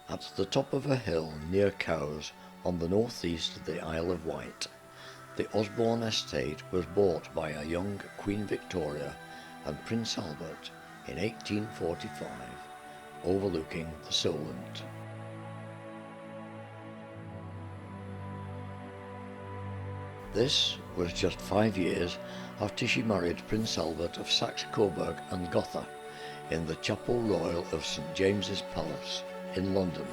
at the top of a hill near Cowes on the northeast of the Isle of Wight. The Osborne estate was bought by a young Queen Victoria and Prince Albert in 1845, overlooking the Solent. This was just 5 years after she married Prince Albert of Saxe-Coburg and Gotha in the Chapel Royal of St James's Palace in London.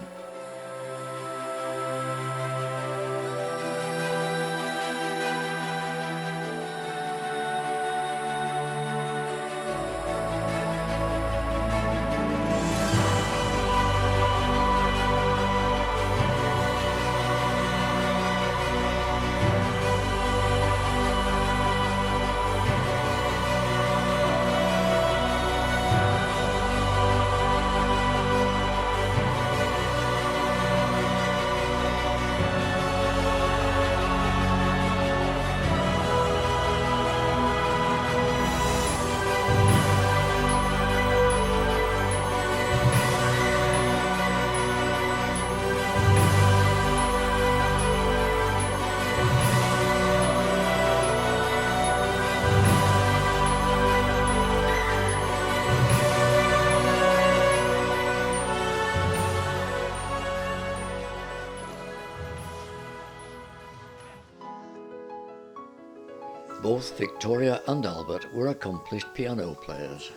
Both Victoria and Albert were accomplished piano players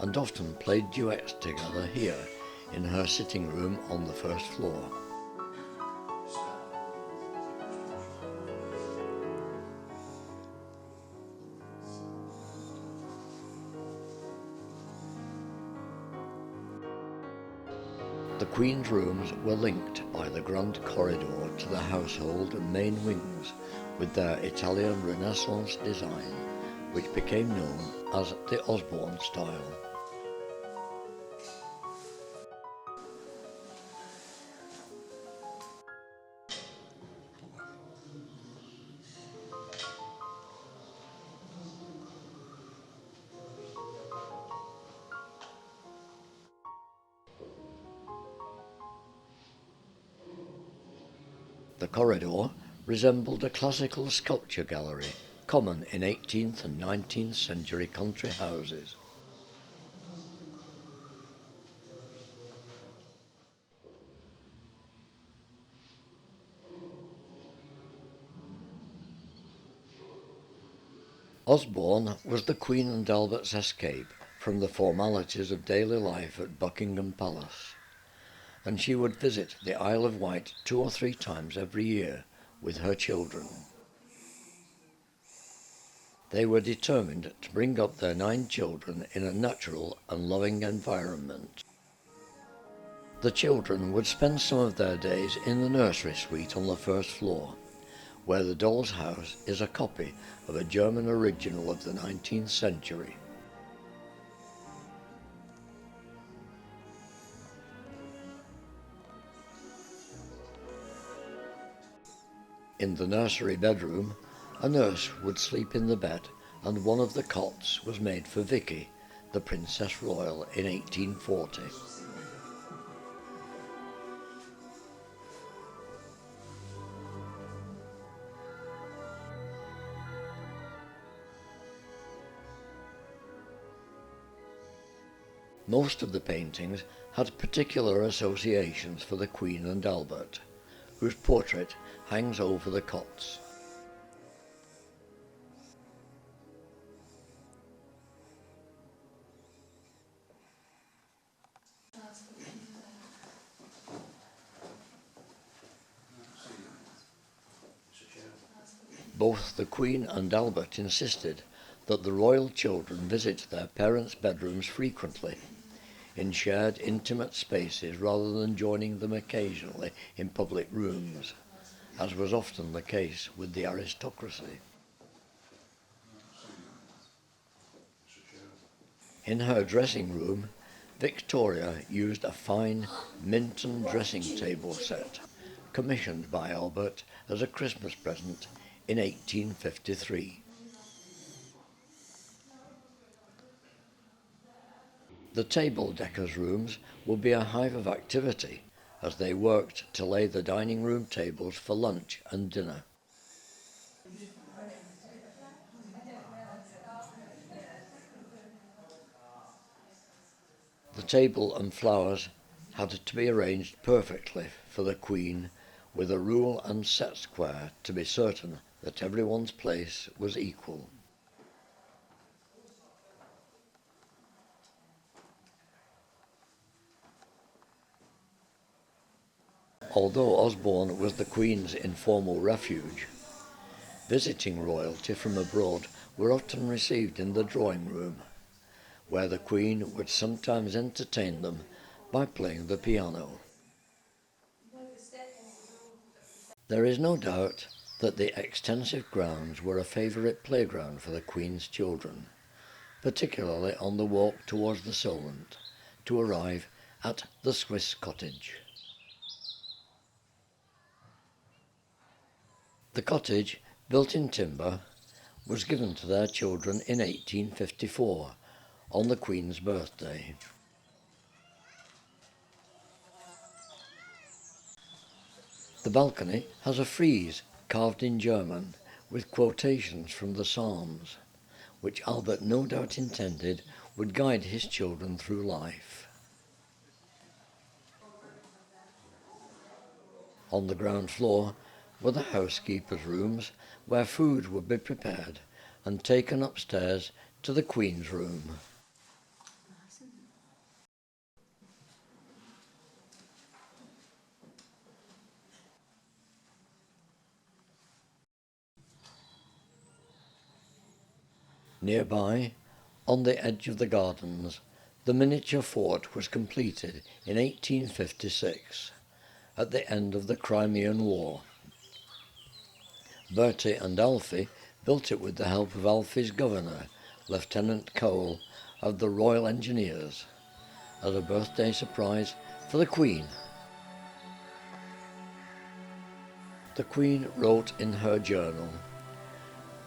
and often played duets together here in her sitting room on the first floor. The Queen's rooms were linked by the grand corridor to the household and main wings with their Italian Renaissance design, which became known as the Osborne style. The corridor resembled a classical sculpture gallery common in 18th and 19th century country houses. Osborne was the Queen and Albert's escape from the formalities of daily life at Buckingham Palace, and she would visit the Isle of Wight 2 or 3 times every year with her children. They were determined to bring up their 9 children in a natural and loving environment. The children would spend some of their days in the nursery suite on the first floor, where the doll's house is a copy of a German original of the 19th century. In the nursery bedroom, a nurse would sleep in the bed, and one of the cots was made for Vicky, the Princess Royal, in 1840. Most of the paintings had particular associations for the Queen and Albert, whose portrait hangs over the cots. Both the Queen and Albert insisted that the royal children visit their parents' bedrooms frequently, in shared intimate spaces rather than joining them occasionally in public rooms, as was often the case with the aristocracy. In her dressing room, Victoria used a fine Minton dressing table set, commissioned by Albert as a Christmas present in 1853. The table deckers' rooms would be a hive of activity, as they worked to lay the dining room tables for lunch and dinner. The table and flowers had to be arranged perfectly for the Queen, with a rule and set square to be certain that everyone's place was equal. Although Osborne was the Queen's informal refuge, visiting royalty from abroad were often received in the drawing room, where the Queen would sometimes entertain them by playing the piano. There is no doubt that the extensive grounds were a favourite playground for the Queen's children, particularly on the walk towards the Solent, to arrive at the Swiss cottage. The cottage, built in timber, was given to their children in 1854, on the Queen's birthday. The balcony has a frieze carved in German with quotations from the Psalms, which Albert no doubt intended would guide his children through life. On the ground floor were the housekeeper's rooms, where food would be prepared and taken upstairs to the Queen's room. Nearby, on the edge of the gardens, the miniature fort was completed in 1856, at the end of the Crimean War. Bertie and Alfie built it with the help of Alfie's governor, Lieutenant Cole of the Royal Engineers, as a birthday surprise for the Queen. The Queen wrote in her journal,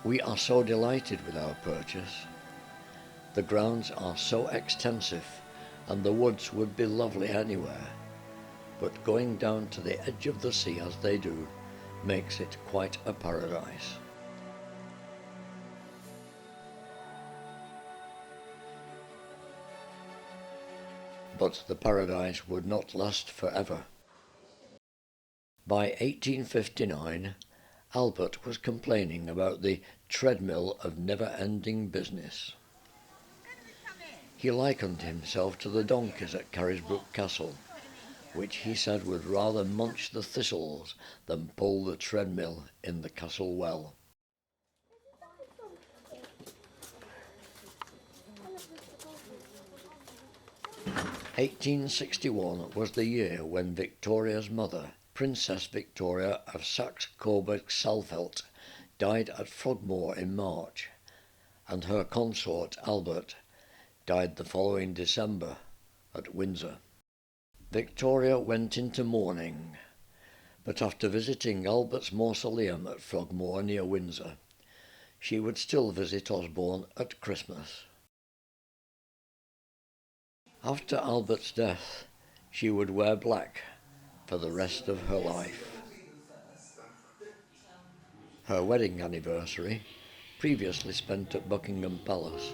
"We are so delighted with our purchase. The grounds are so extensive, and the woods would be lovely anywhere, but going down to the edge of the sea as they do makes it quite a paradise." But the paradise would not last forever. By 1859, Albert was complaining about the treadmill of never-ending business. He likened himself to the donkeys at Carisbrooke Castle, which he said would rather munch the thistles than pull the treadmill in the castle well. "1861 was the year when Victoria's mother, Princess Victoria of Saxe-Coburg-Saalfeld, died at Frogmore in March, and her consort Albert died the following December at Windsor. Victoria went into mourning, but after visiting Albert's mausoleum at Frogmore near Windsor, she would still visit Osborne at Christmas. After Albert's death, she would wear black for the rest of her life. Her wedding anniversary, previously spent at Buckingham Palace,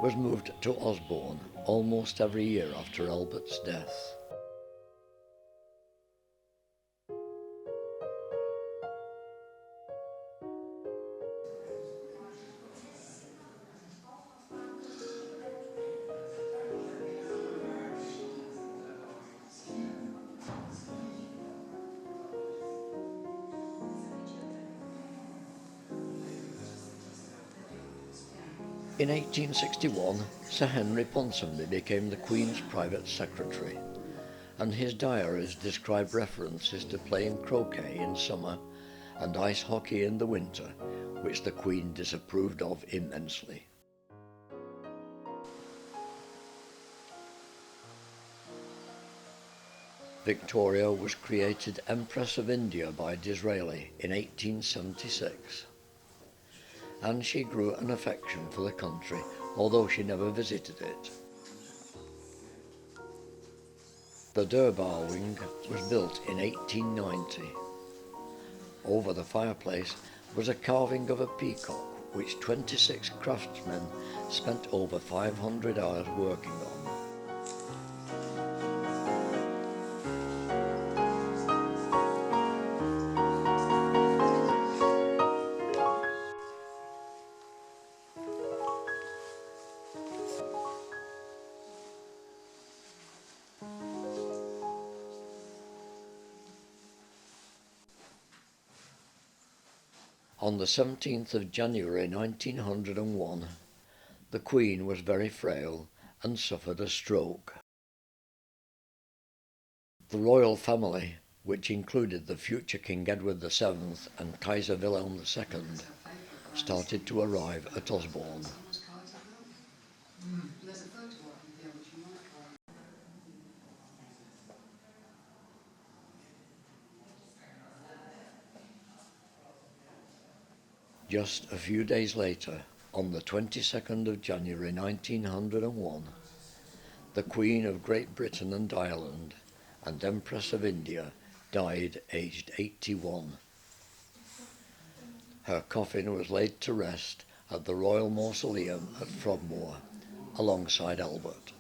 was moved to Osborne almost every year after Albert's death. In 1861, Sir Henry Ponsonby became the Queen's private secretary, and his diaries describe references to playing croquet in summer and ice hockey in the winter, which the Queen disapproved of immensely. Victoria was created Empress of India by Disraeli in 1876. And she grew an affection for the country, although she never visited it. The Durbar wing was built in 1890. Over the fireplace was a carving of a peacock which 26 craftsmen spent over 500 hours working on. On the 17th of January 1901, the Queen was very frail and suffered a stroke. The royal family, which included the future King Edward VII and Kaiser Wilhelm II, started to arrive at Osborne. Just a few days later, on the 22nd of January 1901, the Queen of Great Britain and Ireland and Empress of India died aged 81. Her coffin was laid to rest at the Royal Mausoleum at Frogmore, alongside Albert.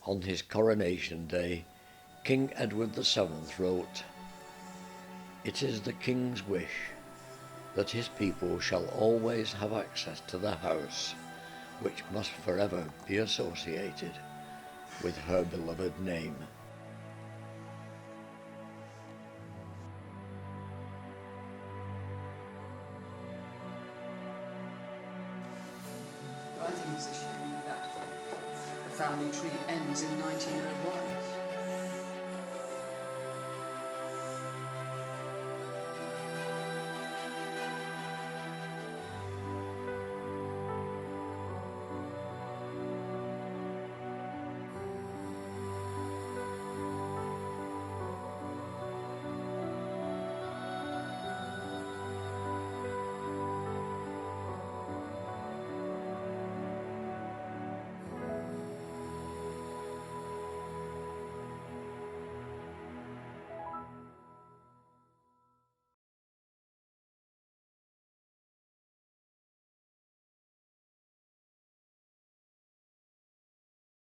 On his coronation day, King Edward VII wrote, "It is the King's wish that his people shall always have access to the house, which must forever be associated with her beloved name." I think it's a shame that the family tree ends in 1901.